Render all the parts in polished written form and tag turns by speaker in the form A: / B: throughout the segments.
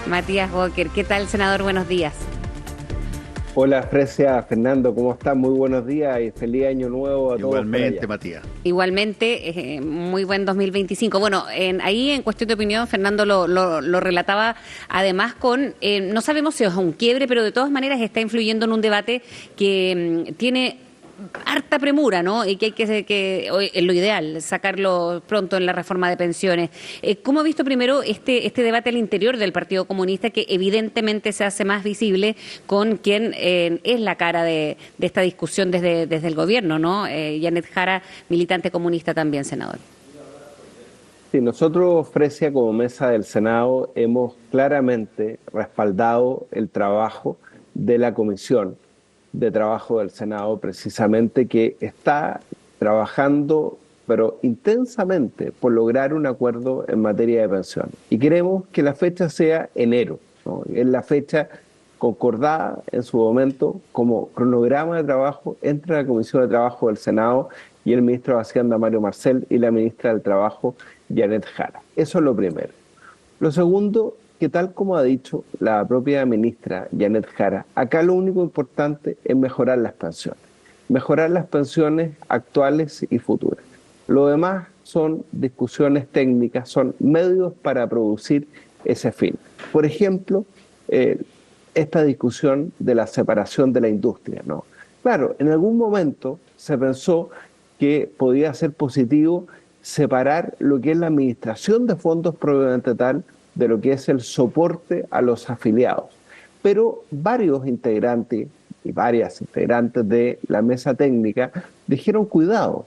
A: Matías Walker, ¿qué tal, senador? Buenos días.
B: Hola, Fresia, Fernando, ¿cómo estás? Muy buenos días y feliz año nuevo a todos por
C: Igualmente,
B: allá.
C: Matías.
A: Igualmente, muy buen 2025. Bueno, ahí en cuestión de opinión, Fernando lo relataba, además no sabemos si es un quiebre, pero de todas maneras está influyendo en un debate que tiene harta premura, ¿no? Y que es lo ideal, sacarlo pronto en la reforma de pensiones. ¿Cómo ha visto primero este debate al interior del Partido Comunista, que evidentemente se hace más visible con quien es la cara de esta discusión desde el gobierno, ¿no? Janet Jara, militante comunista también, senador.
B: Sí, nosotros, Fresia, como mesa del Senado, hemos claramente respaldado el trabajo de la Comisión de Trabajo del Senado, precisamente que está trabajando, pero intensamente, por lograr un acuerdo en materia de pensiones. Y queremos que la fecha sea enero, ¿no? Es la fecha concordada en su momento como cronograma de trabajo entre la Comisión de Trabajo del Senado y el ministro de Hacienda, Mario Marcel, y la ministra del Trabajo, Janet Jara. Eso es lo primero. Lo segundo, que tal como ha dicho la propia ministra Janet Jara, acá lo único importante es mejorar las pensiones actuales y futuras. Lo demás son discusiones técnicas, son medios para producir ese fin. Por ejemplo, esta discusión de la separación de la industria, ¿no? Claro, en algún momento se pensó que podía ser positivo separar lo que es la administración de fondos propiamente tal de lo que es el soporte a los afiliados. Pero varios integrantes y varias integrantes de la mesa técnica dijeron cuidado,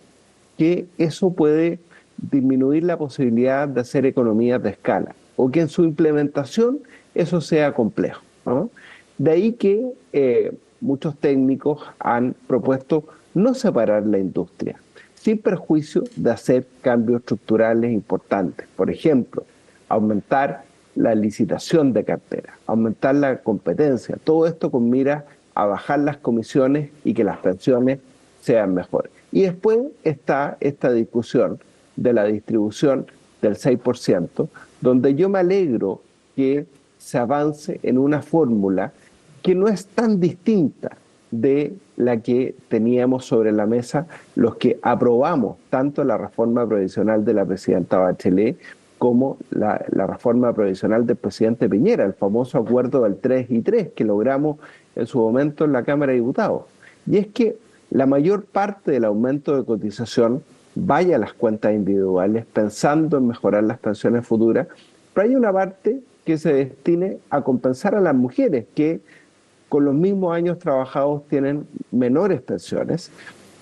B: que eso puede disminuir la posibilidad de hacer economías de escala o que en su implementación eso sea complejo, ¿no? De ahí que muchos técnicos han propuesto no separar la industria, sin perjuicio de hacer cambios estructurales importantes. Por ejemplo, aumentar la licitación de cartera, aumentar la competencia, todo esto con miras a bajar las comisiones y que las pensiones sean mejores. Y después está esta discusión de la distribución del 6%, donde yo me alegro que se avance en una fórmula que no es tan distinta de la que teníamos sobre la mesa los que aprobamos tanto la reforma provisional de la presidenta Bachelet como la reforma provisional del presidente Piñera, el famoso acuerdo del 3 y 3 que logramos en su momento en la Cámara de Diputados. Y es que la mayor parte del aumento de cotización vaya a las cuentas individuales pensando en mejorar las pensiones futuras, pero hay una parte que se destine a compensar a las mujeres que con los mismos años trabajados tienen menores pensiones,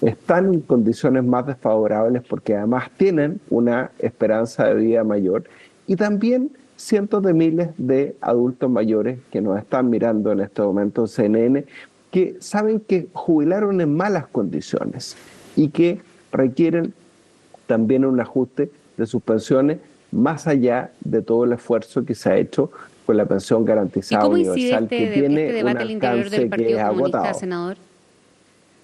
B: están en condiciones más desfavorables porque además tienen una esperanza de vida mayor y también cientos de miles de adultos mayores que nos están mirando en este momento en CNN, que saben que jubilaron en malas condiciones y que requieren también un ajuste de sus pensiones más allá de todo el esfuerzo que se ha hecho con la pensión
A: ¿Y
B: garantizada
A: cómo incide
B: universal, que
A: este
B: tiene un
A: debate al interior del
B: alcance que es
A: Partido Comunista,
B: agotado.
A: senador?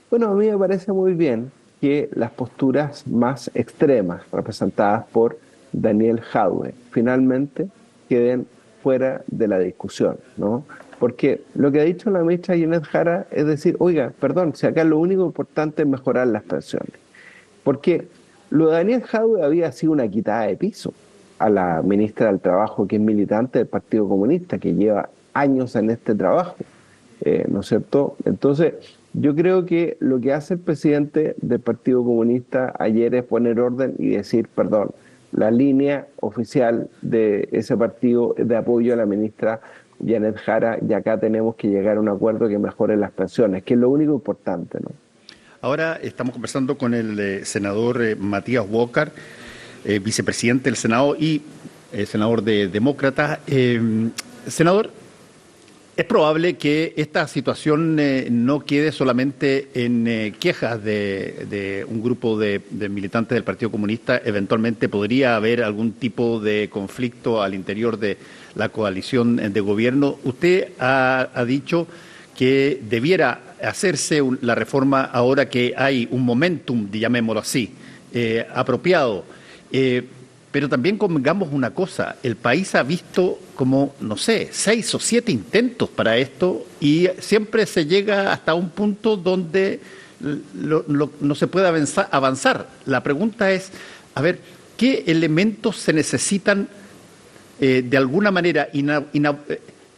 B: Bueno, a mí me parece muy bien que las posturas más extremas, representadas por Daniel Jadwe, finalmente queden fuera de la discusión, ¿no? Porque lo que ha dicho la ministra Janet Jara es decir, oiga, perdón, si acá lo único importante es mejorar las pensiones. Porque lo de Daniel Jadwe había sido una quitada de piso a la ministra del Trabajo, que es militante del Partido Comunista, que lleva años en este trabajo, ¿no es cierto? Entonces, yo creo que lo que hace el presidente del Partido Comunista ayer es poner orden y decir, perdón, la línea oficial de ese partido es de apoyo a la ministra Janet Jara y acá tenemos que llegar a un acuerdo que mejore las pensiones, que es lo único importante, ¿no?
C: Ahora estamos conversando con el senador Matías Walker, vicepresidente del Senado y senador de Demócratas. Senador, es probable que esta situación no quede solamente en quejas de un grupo de militantes del Partido Comunista. Eventualmente podría haber algún tipo de conflicto al interior de la coalición de gobierno. Usted ha dicho que debiera hacerse la reforma ahora que hay un momentum, llamémoslo así, apropiado. Pero también convengamos una cosa, el país ha visto como, no sé, 6 o 7 intentos para esto y siempre se llega hasta un punto donde no se puede avanzar. La pregunta es, a ver, ¿qué elementos se necesitan de alguna manera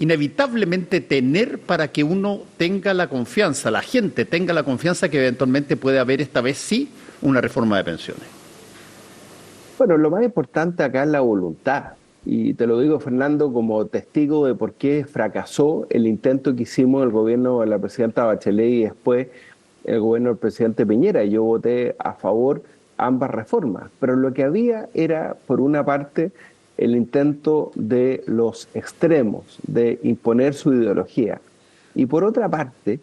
C: inevitablemente tener para que uno tenga la confianza, la gente tenga la confianza que eventualmente puede haber esta vez sí una reforma de pensiones?
B: Bueno, lo más importante acá es la voluntad. Y te lo digo, Fernando, como testigo de por qué fracasó el intento que hicimos el gobierno de la presidenta Bachelet y después el gobierno del presidente Piñera. Yo voté a favor ambas reformas, pero lo que había era, por una parte, el intento de los extremos, de imponer su ideología. Y por otra parte,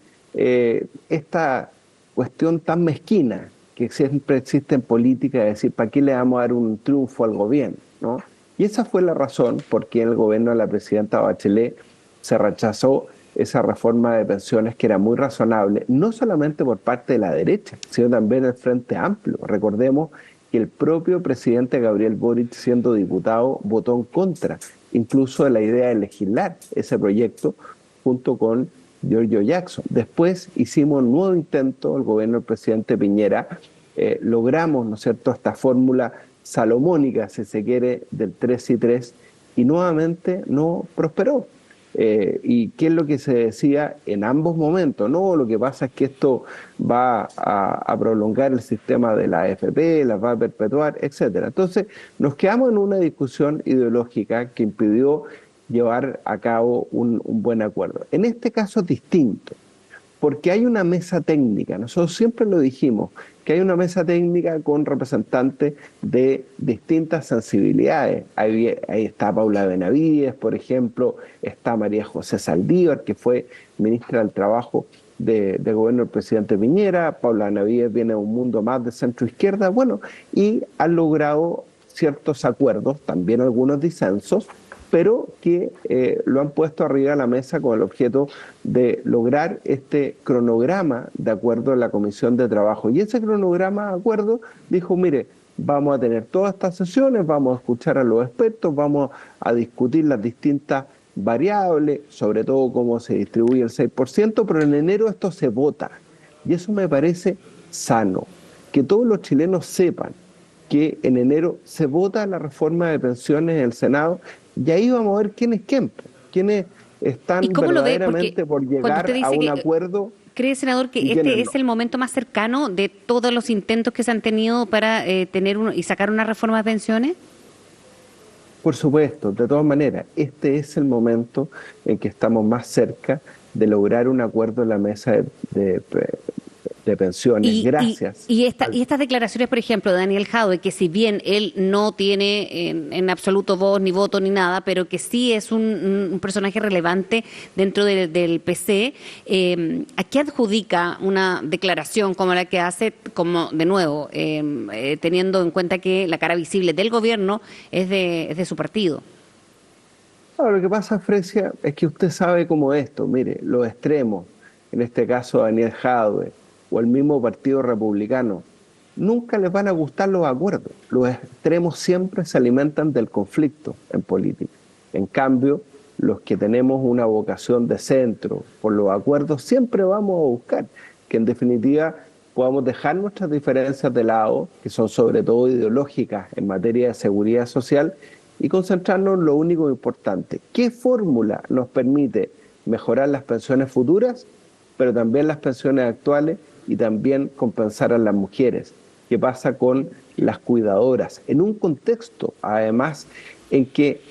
B: esta cuestión tan mezquina que siempre existe en política, de decir, ¿para qué le vamos a dar un triunfo al gobierno? ¿No? Y esa fue la razón por qué en el gobierno de la presidenta Bachelet se rechazó esa reforma de pensiones que era muy razonable, no solamente por parte de la derecha, sino también del Frente Amplio. Recordemos que el propio presidente Gabriel Boric, siendo diputado, votó en contra, incluso de la idea de legislar ese proyecto junto con Giorgio Jackson. Después hicimos un nuevo intento, el gobierno del presidente Piñera, logramos, ¿no es cierto?, esta fórmula salomónica, si se quiere, del 3 y 3, y nuevamente no prosperó. ¿Y qué es lo que se decía en ambos momentos? No, lo que pasa es que esto va a prolongar el sistema de la AFP, las va a perpetuar, etcétera. Entonces, nos quedamos en una discusión ideológica que impidió llevar a cabo un buen acuerdo. En este caso es distinto, porque hay una mesa técnica. Nosotros siempre lo dijimos, que hay una mesa técnica con representantes de distintas sensibilidades. Ahí está Paula Benavides, por ejemplo, está María José Saldívar, que fue ministra del Trabajo del gobierno del presidente Piñera. Paula Benavides viene de un mundo más de centro-izquierda, bueno, y han logrado ciertos acuerdos, también algunos disensos, pero que lo han puesto arriba de la mesa con el objeto de lograr este cronograma de acuerdo en la Comisión de Trabajo. Y ese cronograma de acuerdo dijo, mire, vamos a tener todas estas sesiones, vamos a escuchar a los expertos, vamos a discutir las distintas variables, sobre todo cómo se distribuye el 6%, pero en enero esto se vota. Y eso me parece sano, que todos los chilenos sepan que en enero se vota la reforma de pensiones en el Senado. Y ahí vamos a ver quién es quiénes están verdaderamente por llegar a un acuerdo.
A: ¿Cree, senador, que este es el momento más cercano de todos los intentos que se han tenido para tener y sacar una reforma de pensiones?
B: Por supuesto, de todas maneras, este es el momento en que estamos más cerca de lograr un acuerdo en la mesa de pensiones. Gracias.
A: Y estas declaraciones, por ejemplo, de Daniel Jadwe, que si bien él no tiene en absoluto voz ni voto ni nada, pero que sí es un personaje relevante dentro del PC, ¿a qué adjudica una declaración como la que hace, como de nuevo, teniendo en cuenta que la cara visible del gobierno es de su partido?
B: Lo que pasa, Fresia, es que usted sabe cómo esto, mire, los extremos, en este caso Daniel Jadwe, o el mismo Partido Republicano, nunca les van a gustar los acuerdos. Los extremos siempre se alimentan del conflicto en política. En cambio, los que tenemos una vocación de centro por los acuerdos, siempre vamos a buscar que en definitiva podamos dejar nuestras diferencias de lado, que son sobre todo ideológicas en materia de seguridad social, y concentrarnos en lo único importante. ¿Qué fórmula nos permite mejorar las pensiones futuras, pero también las pensiones actuales, y también compensar a las mujeres? ¿Qué pasa con las cuidadoras? En un contexto, además, en que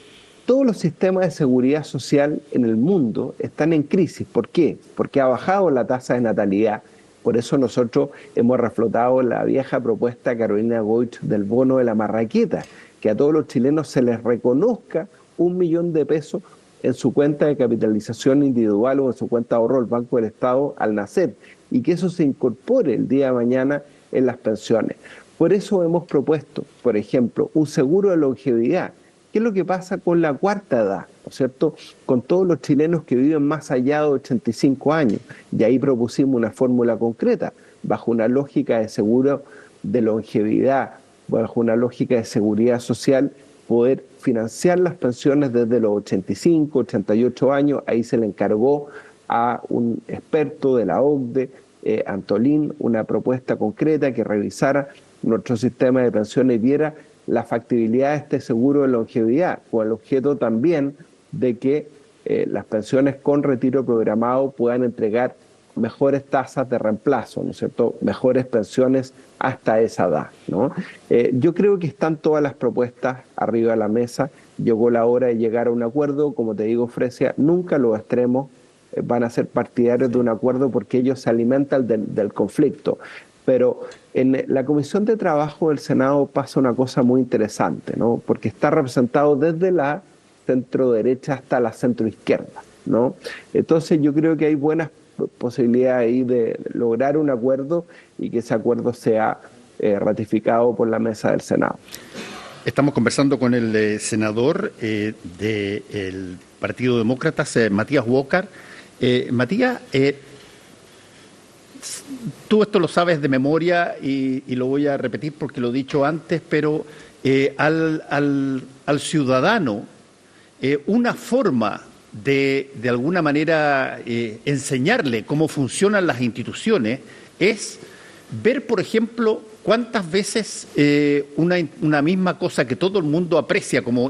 B: todos los sistemas de seguridad social en el mundo están en crisis. ¿Por qué? Porque ha bajado la tasa de natalidad. Por eso nosotros hemos reflotado la vieja propuesta de Carolina Goich del bono de la marraqueta, que a todos los chilenos se les reconozca 1 millón de pesos en su cuenta de capitalización individual o en su cuenta de ahorro del Banco del Estado al nacer, y que eso se incorpore el día de mañana en las pensiones. Por eso hemos propuesto, por ejemplo, un seguro de longevidad. ¿Qué es lo que pasa con la cuarta edad? ¿No es cierto? Con todos los chilenos que viven más allá de 85 años. Y ahí propusimos una fórmula concreta, bajo una lógica de seguro de longevidad bajo una lógica de seguridad social, poder financiar las pensiones desde los 85, 88 años. Ahí se le encargó a un experto de la OCDE, Antolín, una propuesta concreta que revisara nuestro sistema de pensiones y viera la factibilidad de este seguro de longevidad, con el objeto también de que las pensiones con retiro programado puedan entregar mejores tasas de reemplazo, ¿no es cierto?, mejores pensiones hasta esa edad, ¿no? Yo creo que están todas las propuestas arriba de la mesa. Llegó la hora de llegar a un acuerdo. Como te digo, Fresia, nunca los extremos van a ser partidarios de un acuerdo porque ellos se alimentan del conflicto. Pero en la Comisión de Trabajo del Senado pasa una cosa muy interesante, ¿no? Porque está representado desde la centro-derecha hasta la centro-izquierda, ¿no? Entonces yo creo que hay buenas posibilidades ahí de lograr un acuerdo y que ese acuerdo sea ratificado por la mesa del Senado.
C: Estamos conversando con el senador del Partido Demócrata, Matías Walker. Matías, tú esto lo sabes de memoria y lo voy a repetir porque lo he dicho antes, pero al ciudadano una forma de alguna manera enseñarle cómo funcionan las instituciones es ver, por ejemplo, cuántas veces una misma cosa que todo el mundo aprecia como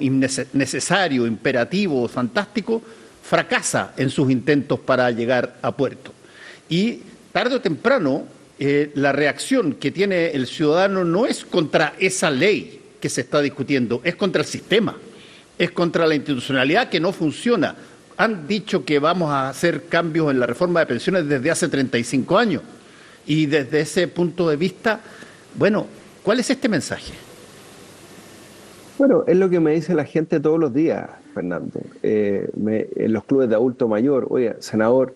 C: necesario, imperativo, fantástico, fracasa en sus intentos para llegar a puerto. Y tarde o temprano, la reacción que tiene el ciudadano no es contra esa ley que se está discutiendo, es contra el sistema, es contra la institucionalidad que no funciona. Han dicho que vamos a hacer cambios en la reforma de pensiones desde hace 35 años. Y desde ese punto de vista, bueno, ¿cuál es este mensaje?
B: Bueno, es lo que me dice la gente todos los días, Fernando. En los clubes de adulto mayor, oye, senador,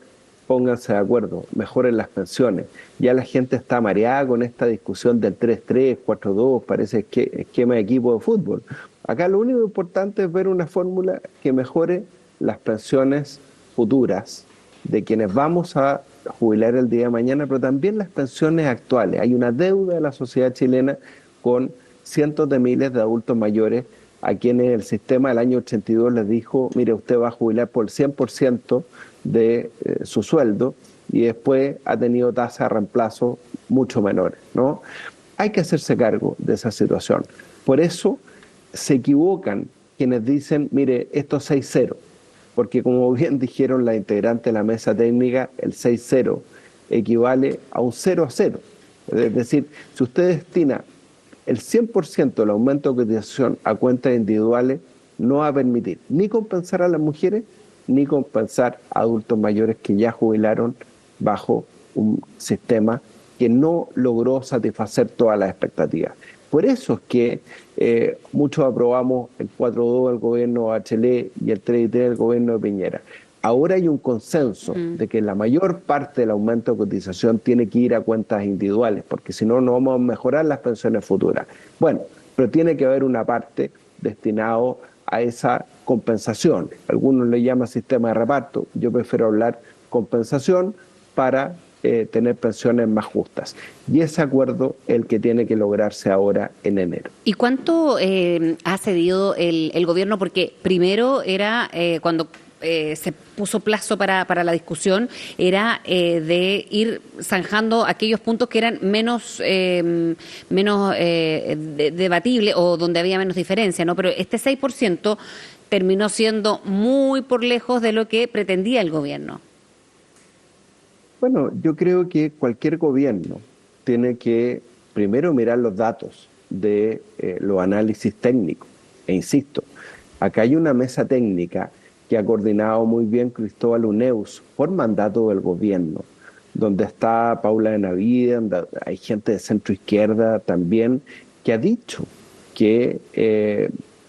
B: pónganse de acuerdo, mejoren las pensiones. Ya la gente está mareada con esta discusión del 3-3, 4-2, parece esquema de equipo de fútbol. Acá lo único importante es ver una fórmula que mejore las pensiones futuras de quienes vamos a jubilar el día de mañana, pero también las pensiones actuales. Hay una deuda de la sociedad chilena con cientos de miles de adultos mayores a quienes el sistema del año 82 les dijo, mire, usted va a jubilar por el 100% de su sueldo y después ha tenido tasas de reemplazo mucho menores, ¿no? Hay que hacerse cargo de esa situación. Por eso se equivocan quienes dicen, mire, esto es 6-0, porque como bien dijeron la integrante de la mesa técnica, el 6-0 equivale a un 0-0. Es decir, si usted destina el 100% del aumento de cotización a cuentas individuales, no va a permitir ni compensar a las mujeres, ni compensar a adultos mayores que ya jubilaron bajo un sistema que no logró satisfacer todas las expectativas. Por eso es que muchos aprobamos el 4-2 del gobierno de Bachelet y el 3-3 del gobierno de Piñera. Ahora hay un consenso de que la mayor parte del aumento de cotización tiene que ir a cuentas individuales, porque si no, no vamos a mejorar las pensiones futuras. Bueno, pero tiene que haber una parte destinada a esa compensación. Algunos le llaman sistema de reparto. Yo prefiero hablar compensación para tener pensiones más justas. Y ese acuerdo es el que tiene que lograrse ahora en enero.
A: ¿Y cuánto ha cedido el gobierno? Porque primero era cuando se puso plazo para la discusión, era de ir zanjando aquellos puntos que eran menos debatibles o donde había menos diferencia, ¿no? Pero este 6% terminó siendo muy por lejos de lo que pretendía el gobierno.
B: Bueno, yo creo que cualquier gobierno tiene que primero mirar los datos de los análisis técnicos. E insisto, acá hay una mesa técnica que ha coordinado muy bien Cristóbal Uneus por mandato del gobierno, donde está Paula de Navidad, hay gente de centro izquierda también, que ha dicho que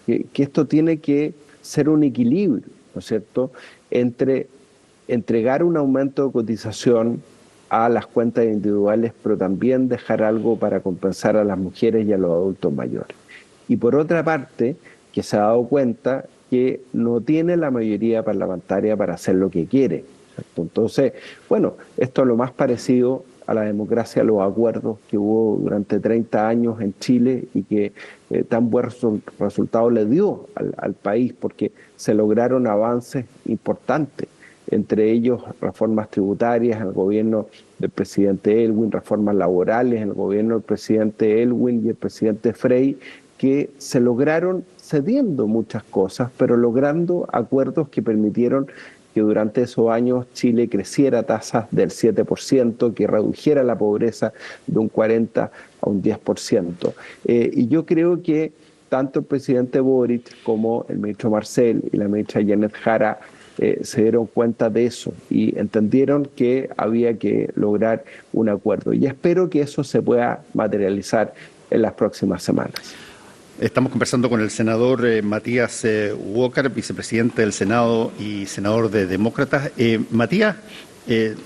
B: esto tiene que ser un equilibrio, ¿no es cierto?, entre entregar un aumento de cotización a las cuentas individuales, pero también dejar algo para compensar a las mujeres y a los adultos mayores. Y por otra parte, que se ha dado cuenta que no tiene la mayoría parlamentaria para hacer lo que quiere, ¿cierto? Entonces, bueno, esto es lo más parecido a la democracia los acuerdos que hubo durante 30 años en Chile y que tan buen resultado le dio al país, porque se lograron avances importantes, entre ellos reformas tributarias en el gobierno del presidente Elwin, reformas laborales en el gobierno del presidente Elwin y el presidente Frey, que se lograron cediendo muchas cosas, pero logrando acuerdos que permitieron que durante esos años Chile creciera a tasas del 7%, que redujera la pobreza de un 40% a un 10%. Y yo creo que tanto el presidente Boric como el ministro Marcel y la ministra Janet Jara se dieron cuenta de eso y entendieron que había que lograr un acuerdo. Y espero que eso se pueda materializar en las próximas semanas.
C: Estamos conversando con el senador Matías Walker, vicepresidente del Senado y senador de Demócratas. Matías,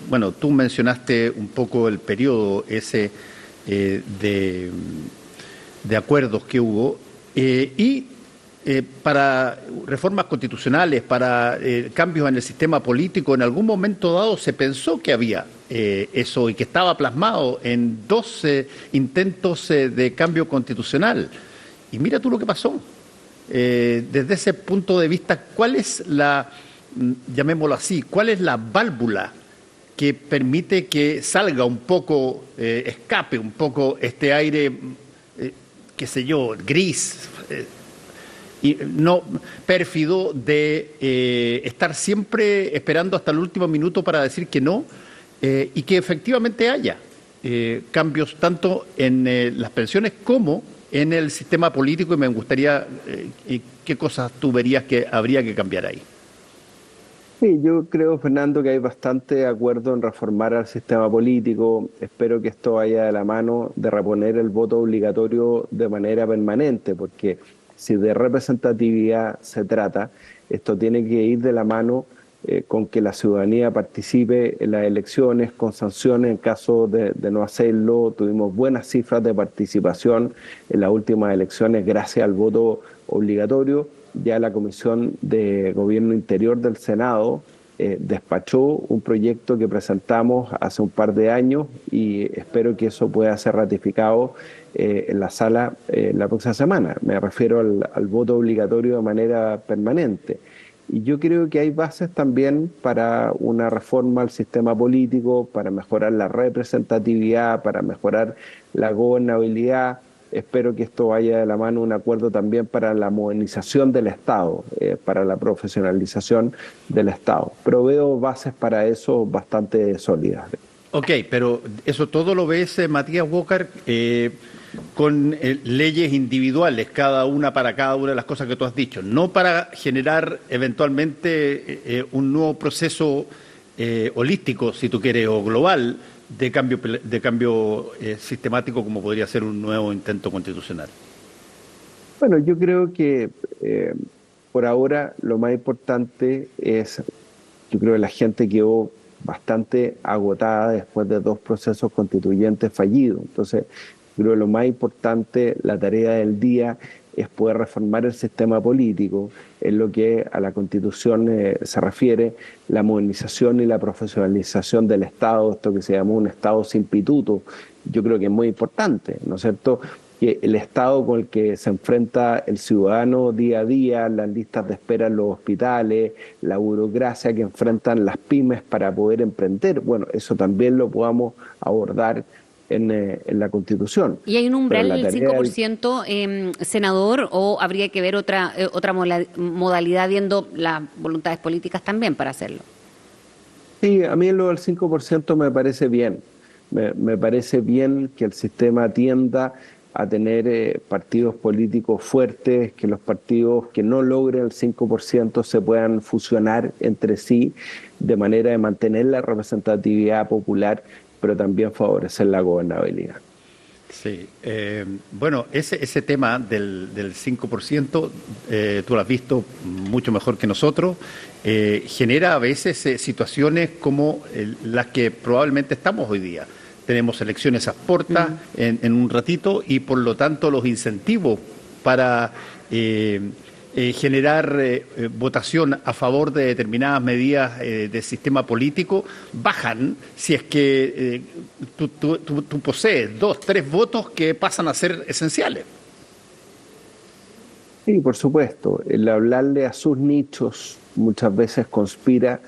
C: bueno, tú mencionaste un poco el periodo ese de acuerdos que hubo y para reformas constitucionales, para cambios en el sistema político, en algún momento dado se pensó que había eso y que estaba plasmado en 12 intentos de cambio constitucional. Y mira tú lo que pasó. Desde ese punto de vista, ¿cuál es la, llamémoslo así, cuál es la válvula que permite que salga un poco, escape un poco este aire, qué sé yo, gris, y no pérfido de estar siempre esperando hasta el último minuto para decir que no, y que efectivamente haya cambios tanto en las pensiones como en el sistema político? Y me gustaría, ¿qué cosas tú verías que habría que cambiar ahí?
B: Sí, yo creo, Fernando, que hay bastante acuerdo en reformar al sistema político. Espero que esto vaya de la mano de reponer el voto obligatorio de manera permanente, porque si de representatividad se trata, esto tiene que ir de la mano con que la ciudadanía participe en las elecciones, con sanciones en caso de no hacerlo. Tuvimos buenas cifras de participación en las últimas elecciones gracias al voto obligatorio. Ya la Comisión de Gobierno Interior del Senado despachó un proyecto que presentamos hace un par de años y espero que eso pueda ser ratificado en la sala la próxima semana. Me refiero al voto obligatorio de manera permanente. Y yo creo que hay bases también para una reforma al sistema político, para mejorar la representatividad, para mejorar la gobernabilidad. Espero que esto vaya de la mano un acuerdo también para la modernización del Estado, para la profesionalización del Estado. Pero veo bases para eso bastante sólidas.
C: Ok, pero eso todo lo ves, Matías Walker, con leyes individuales, cada una para cada una de las cosas que tú has dicho, no para generar eventualmente un nuevo proceso holístico, si tú quieres, o global, de cambio sistemático, como podría ser un nuevo intento constitucional.
B: Bueno, yo creo que por ahora lo más importante es, yo creo que la gente quedó bastante agotada después de 2 procesos constituyentes fallidos. Entonces, creo que lo más importante, la tarea del día, es poder reformar el sistema político, en lo que a la Constitución se refiere, la modernización y la profesionalización del Estado, esto que se llamó un Estado sin pituto. Yo creo que es muy importante, ¿no es cierto?, que el Estado con el que se enfrenta el ciudadano día a día, las listas de espera en los hospitales, la burocracia que enfrentan las pymes para poder emprender, bueno, eso también lo podamos abordar en la Constitución.
A: ¿Y hay un umbral del 5%, senador, o habría que ver otra modalidad viendo las voluntades políticas también para hacerlo?
B: Sí, a mí lo del 5% me parece bien. Me parece bien que el sistema tienda a tener partidos políticos fuertes, que los partidos que no logren el 5% se puedan fusionar entre sí de manera de mantener la representatividad popular, pero también favorecer la gobernabilidad.
C: Sí, bueno, ese tema del 5%, tú lo has visto mucho mejor que nosotros, genera a veces situaciones como las que probablemente estamos hoy día. Tenemos elecciones a puertas en un ratito y por lo tanto los incentivos para generar votación a favor de determinadas medidas del sistema político, bajan si es que tú posees 2, 3 votos que pasan a ser esenciales.
B: Sí, por supuesto. El hablarle a sus nichos muchas veces conspira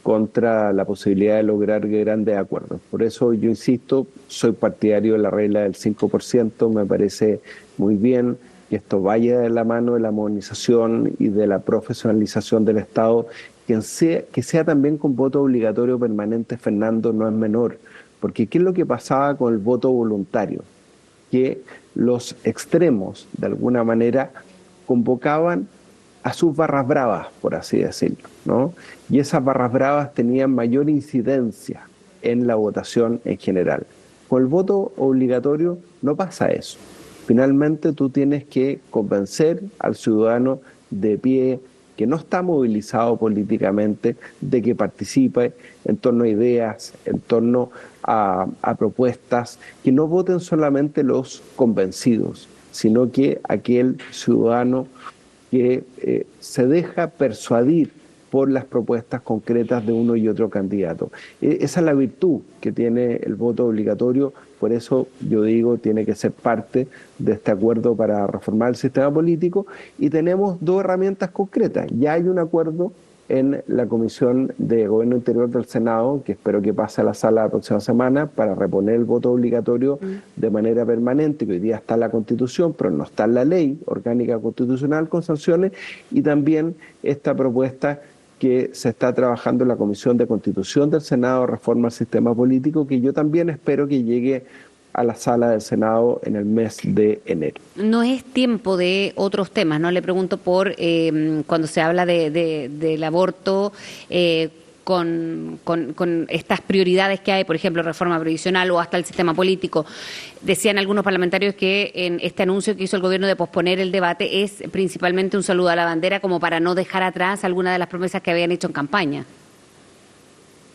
B: contra la posibilidad de lograr grandes acuerdos. Por eso yo insisto, soy partidario de la regla del 5%, me parece muy bien que esto vaya de la mano de la modernización y de la profesionalización del Estado, que sea también con voto obligatorio permanente, Fernando, no es menor, porque ¿qué es lo que pasaba con el voto voluntario? Que los extremos, de alguna manera, convocaban a sus barras bravas, por así decirlo, ¿no? Y esas barras bravas tenían mayor incidencia en la votación en general. Con el voto obligatorio no pasa eso. Finalmente tú tienes que convencer al ciudadano de pie que no está movilizado políticamente, de que participe en torno a ideas, en torno a propuestas, que no voten solamente los convencidos, sino que aquel ciudadano que se deja persuadir por las propuestas concretas de uno y otro candidato. Esa es la virtud que tiene el voto obligatorio, por eso yo digo tiene que ser parte de este acuerdo para reformar el sistema político, y tenemos 2 herramientas concretas. Ya hay un acuerdo en la Comisión de Gobierno Interior del Senado, que espero que pase a la sala la próxima semana, para reponer el voto obligatorio de manera permanente, que hoy día está en la Constitución, pero no está en la ley orgánica constitucional con sanciones, y también esta propuesta que se está trabajando en la Comisión de Constitución del Senado, reforma al sistema político, que yo también espero que llegue a la sala del Senado en el mes de enero.
A: No es tiempo de otros temas, ¿no? Le pregunto por cuando se habla del aborto, con estas prioridades que hay, por ejemplo, reforma previsional o hasta el sistema político. Decían algunos parlamentarios que en este anuncio que hizo el gobierno de posponer el debate es principalmente un saludo a la bandera, como para no dejar atrás algunas de las promesas que habían hecho en campaña.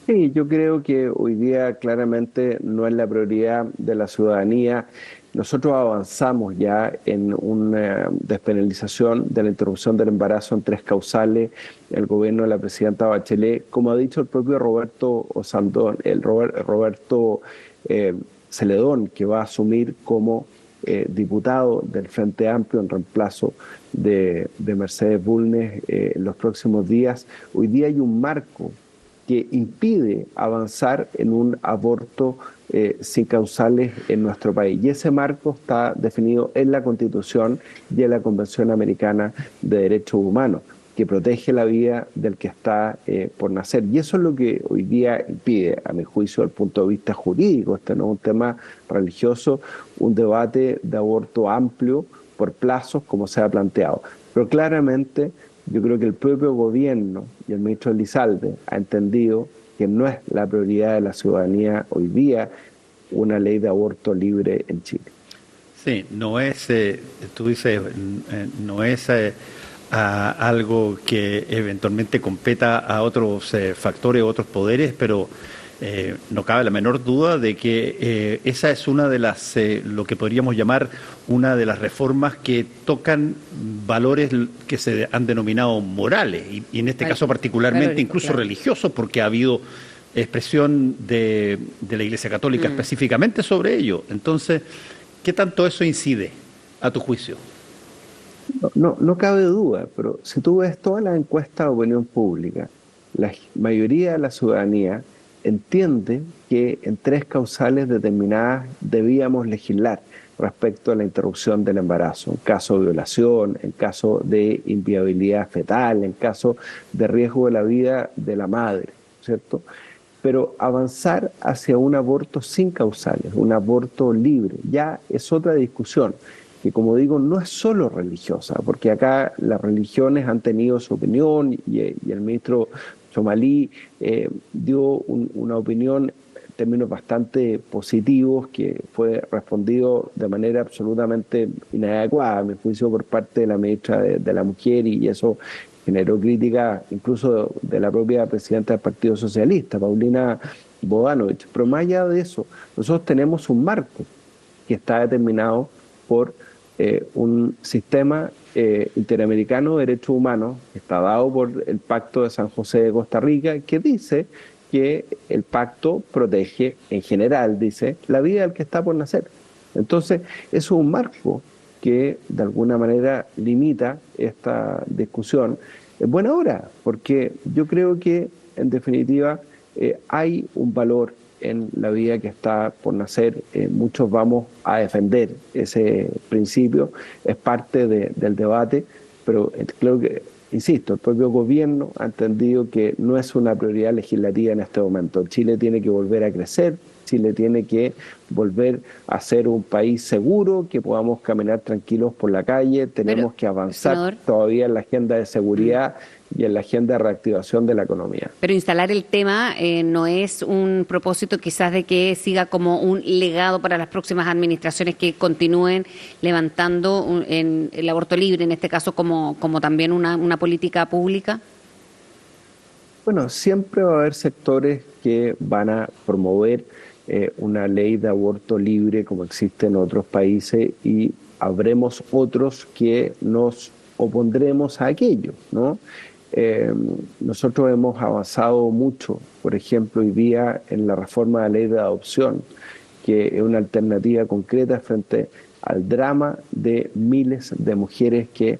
B: Sí, yo creo que hoy día claramente no es la prioridad de la ciudadanía. Nosotros avanzamos ya en una despenalización de la interrupción del embarazo en 3 causales. El gobierno de la presidenta Bachelet, como ha dicho el propio Roberto Osandón, Roberto Celedón, que va a asumir como diputado del Frente Amplio en reemplazo de Mercedes Bulnes en los próximos días. Hoy día hay un marco que impide avanzar en un aborto sin causales en nuestro país. Y ese marco está definido en la Constitución y en la Convención Americana de Derechos Humanos, que protege la vida del que está por nacer. Y eso es lo que hoy día impide, a mi juicio, desde el punto de vista jurídico. Este no es un tema religioso, un debate de aborto amplio por plazos, como se ha planteado. Pero claramente yo creo que el propio gobierno y el ministro Elizalde ha entendido que no es la prioridad de la ciudadanía hoy día una ley de aborto libre en Chile.
C: Sí, no es, tú dices, no es algo que eventualmente competa a otros factores, otros poderes, pero no cabe la menor duda de que esa es una de las, lo que podríamos llamar una de las reformas que tocan valores que se han denominado morales, y en este caso particularmente incluso religiosos, porque ha habido expresión de la Iglesia Católica específicamente sobre ello. Entonces, ¿qué tanto eso incide, a tu juicio?
B: No cabe duda, pero si tú ves todas las encuestas de opinión pública, la mayoría de la ciudadanía entiende que en 3 causales determinadas debíamos legislar respecto a la interrupción del embarazo, en caso de violación, en caso de inviabilidad fetal, en caso de riesgo de la vida de la madre, ¿cierto? Pero avanzar hacia un aborto sin causales, un aborto libre, ya es otra discusión, que como digo, no es solo religiosa, porque acá las religiones han tenido su opinión y el ministro Chomalí dio una opinión en términos bastante positivos que fue respondido de manera absolutamente inadecuada, a mi juicio, por parte de la ministra de la Mujer, y eso generó crítica incluso de la propia presidenta del Partido Socialista, Paulina Bodanovich. Pero más allá de eso, nosotros tenemos un marco que está determinado por un sistema interamericano de derechos humanos que está dado por el Pacto de San José de Costa Rica, que dice que el pacto protege, en general, dice, la vida del que está por nacer. Entonces, eso es un marco que de alguna manera limita esta discusión en buena hora, porque yo creo que, en definitiva, hay un valor en la vida que está por nacer. Muchos vamos a defender ese principio, es parte del debate, pero creo que, insisto, el propio gobierno ha entendido que no es una prioridad legislativa en este momento. Chile tiene que volver a crecer, Chile tiene que volver a ser un país seguro, que podamos caminar tranquilos por la calle, tenemos que avanzar, senador, todavía en la agenda de seguridad y en la agenda de reactivación de la economía.
A: Pero instalar el tema no es un propósito quizás de que siga como un legado para las próximas administraciones que continúen levantando el aborto libre, en este caso como también una política pública.
B: Bueno, siempre va a haber sectores que van a promover una ley de aborto libre como existe en otros países, y habremos otros que nos opondremos a aquello, ¿no? Nosotros hemos avanzado mucho, por ejemplo, hoy día en la reforma de la ley de adopción, que es una alternativa concreta frente al drama de miles de mujeres que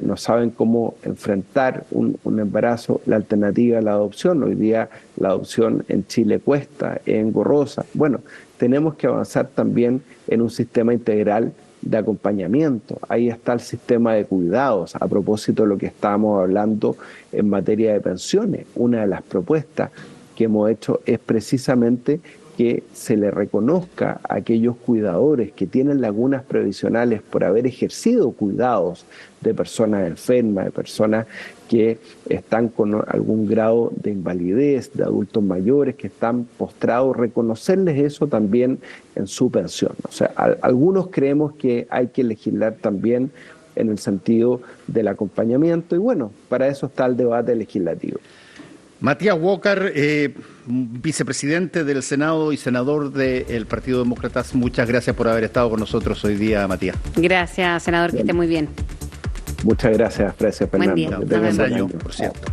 B: no saben cómo enfrentar un embarazo. La alternativa a la adopción, hoy día la adopción en Chile cuesta, es engorrosa. Bueno, tenemos que avanzar también en un sistema integral de acompañamiento. Ahí está el sistema de cuidados. A propósito de lo que estábamos hablando en materia de pensiones, una de las propuestas que hemos hecho es precisamente que se le reconozca a aquellos cuidadores que tienen lagunas previsionales por haber ejercido cuidados de personas enfermas, de personas que están con algún grado de invalidez, de adultos mayores que están postrados, reconocerles eso también en su pensión. O sea, algunos creemos que hay que legislar también en el sentido del acompañamiento, y bueno, para eso está el debate legislativo.
C: Matías Walker, vicepresidente del Senado y senador del Partido Demócratas, muchas gracias por haber estado con nosotros hoy día, Matías.
A: Gracias, senador, que esté muy bien.
B: Muchas gracias, Fernando.
A: Buen día.
C: Feliz año, por cierto.